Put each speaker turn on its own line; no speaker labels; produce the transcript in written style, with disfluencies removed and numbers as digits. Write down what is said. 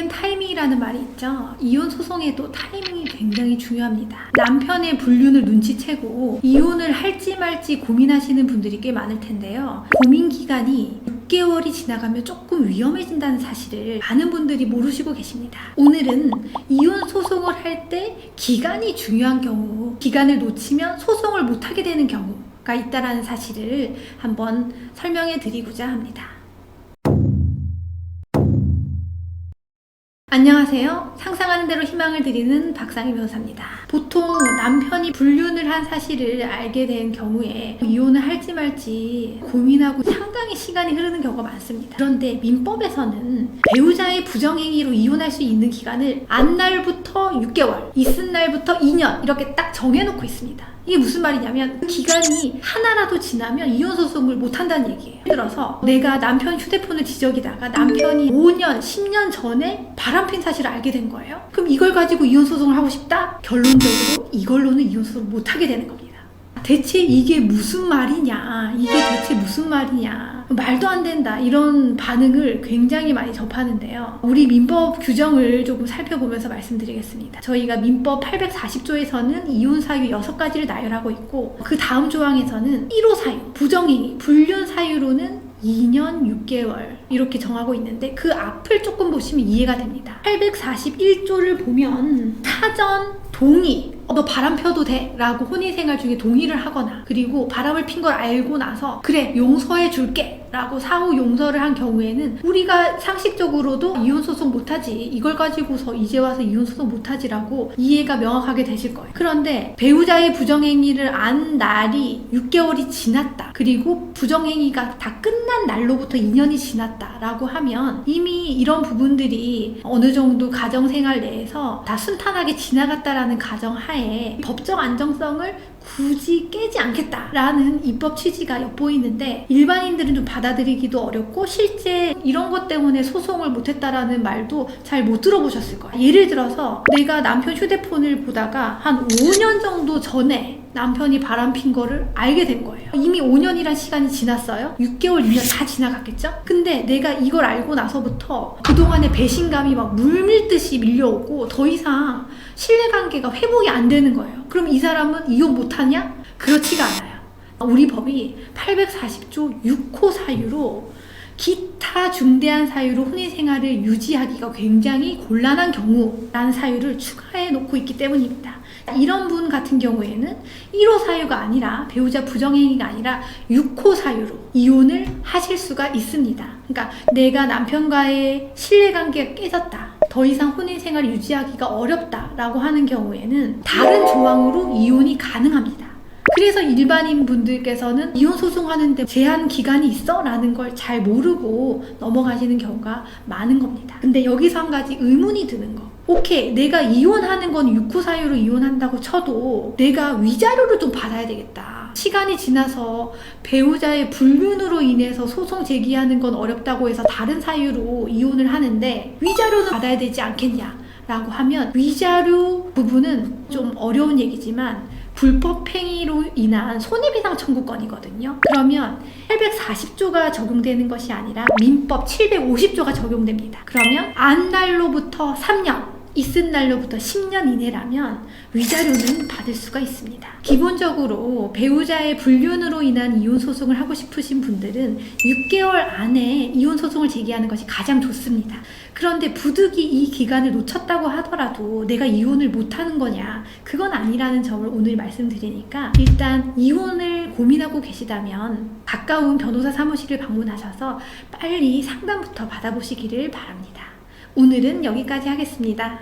타이밍이라는 말이 있죠. 이혼 소송에도 타이밍이 굉장히 중요합니다. 남편의 불륜을 눈치채고 이혼을 할지 말지 고민하시는 분들이 꽤 많을 텐데요. 고민 기간이 6개월이 지나가면 조금 위험해진다는 사실을 많은 분들이 모르시고 계십니다. 오늘은 이혼 소송을 할 때 기간이 중요한 경우, 기간을 놓치면 소송을 못하게 되는 경우가 있다는 사실을 한번 설명해 드리고자 합니다. 안녕하세요. 상상하는 대로 희망을 드리는 박상희 변호사입니다. 보통 남편이 불륜을 한 사실을 알게 된 경우에 이혼을 할지 말지 고민하고 상당히 시간이 흐르는 경우가 많습니다. 그런데 민법에서는 배우자의 부정행위로 이혼할 수 있는 기간을 안 날부터 6개월, 있은 날부터 2년 이렇게 딱 정해놓고 있습니다. 이게 무슨 말이냐면 그 기간이 하나라도 지나면 이혼소송을 못한다는 얘기예요. 예를 들어서 내가 남편 휴대폰을 뒤적이다가 남편이 5년, 10년 전에 바람핀 사실을 알게 된 거예요. 그럼 이걸 가지고 이혼소송을 하고 싶다? 결론적으로 이걸로는 이혼소송을 못하게 되는 겁니다. 대체 이게 무슨 말이냐, 이게 대체 무슨 말이냐, 말도 안 된다, 이런 반응을 굉장히 많이 접하는데요. 우리 민법 규정을 조금 살펴보면서 말씀드리겠습니다. 저희가 민법 840조에서는 이혼 사유 6가지를 나열하고 있고, 그 다음 조항에서는 1호 사유, 부정행위, 불륜 사유로는 2년 6개월 이렇게 정하고 있는데, 그 앞을 조금 보시면 이해가 됩니다. 841조를 보면 사전 동의, 너 바람 펴도 돼 라고 혼인생활 중에 동의를 하거나, 그리고 바람을 핀 걸 알고 나서 그래 용서해 줄게 라고 사후 용서를 한 경우에는 우리가 상식적으로도 이혼소송 못하지, 이걸 가지고서 이제 와서 이혼소송 못하지 라고 이해가 명확하게 되실 거예요. 그런데 배우자의 부정행위를 안 날이 6개월이 지났다, 그리고 부정행위가 다 끝난 날로부터 2년이 지났다 라고 하면 이미 이런 부분들이 어느 정도 가정생활 내에서 다 순탄하게 지나갔다라는 가정하에 법적 안정성을 굳이 깨지 않겠다라는 입법 취지가 엿보이는데, 일반인들은 좀 받아들이기도 어렵고 실제 이런 것 때문에 소송을 못했다라는 말도 잘 못 들어보셨을 거예요. 예를 들어서 내가 남편 휴대폰을 보다가 한 5년 정도 전에 남편이 바람핀 거를 알게 된 거예요. 이미 5년이란 시간이 지났어요. 6개월, 2년 다 지나갔겠죠? 근데 내가 이걸 알고 나서부터 그동안의 배신감이 막 물밀듯이 밀려오고 더 이상 신뢰관계가 회복이 안 되는 거예요. 그럼 이 사람은 이혼 못하냐? 그렇지가 않아요. 우리 법이 840조 6호 사유로 기타 중대한 사유로 혼인생활을 유지하기가 굉장히 곤란한 경우라는 사유를 추가해 놓고 있기 때문입니다. 이런 분 같은 경우에는 1호 사유가 아니라, 배우자 부정행위가 아니라 6호 사유로 이혼을 하실 수가 있습니다. 그러니까 내가 남편과의 신뢰관계가 깨졌다, 더 이상 혼인생활을 유지하기가 어렵다라고 하는 경우에는 다른 조항으로 이혼이 가능합니다. 그래서 일반인 분들께서는 이혼 소송하는데 제한 기간이 있어? 라는 걸 잘 모르고 넘어가시는 경우가 많은 겁니다. 근데 여기서 한 가지 의문이 드는 거. 오케이, 내가 이혼하는 건 6호 사유로 이혼한다고 쳐도 내가 위자료를 좀 받아야 되겠다. 시간이 지나서 배우자의 불륜으로 인해서 소송 제기하는 건 어렵다고 해서 다른 사유로 이혼을 하는데 위자료는 받아야 되지 않겠냐 라고 하면, 위자료 부분은 좀 어려운 얘기지만 불법행위로 인한 손해배상 청구권이거든요. 그러면 840조가 적용되는 것이 아니라 민법 750조가 적용됩니다. 그러면 안 날로부터 3년, 있은 날로부터 10년 이내라면 위자료는 받을 수가 있습니다. 기본적으로 배우자의 불륜으로 인한 이혼소송을 하고 싶으신 분들은 6개월 안에 이혼소송을 제기하는 것이 가장 좋습니다. 그런데 부득이 이 기간을 놓쳤다고 하더라도 내가 이혼을 못하는 거냐, 그건 아니라는 점을 오늘 말씀드리니까, 일단 이혼을 고민하고 계시다면 가까운 변호사 사무실을 방문하셔서 빨리 상담부터 받아보시기를 바랍니다. 오늘은 여기까지 하겠습니다.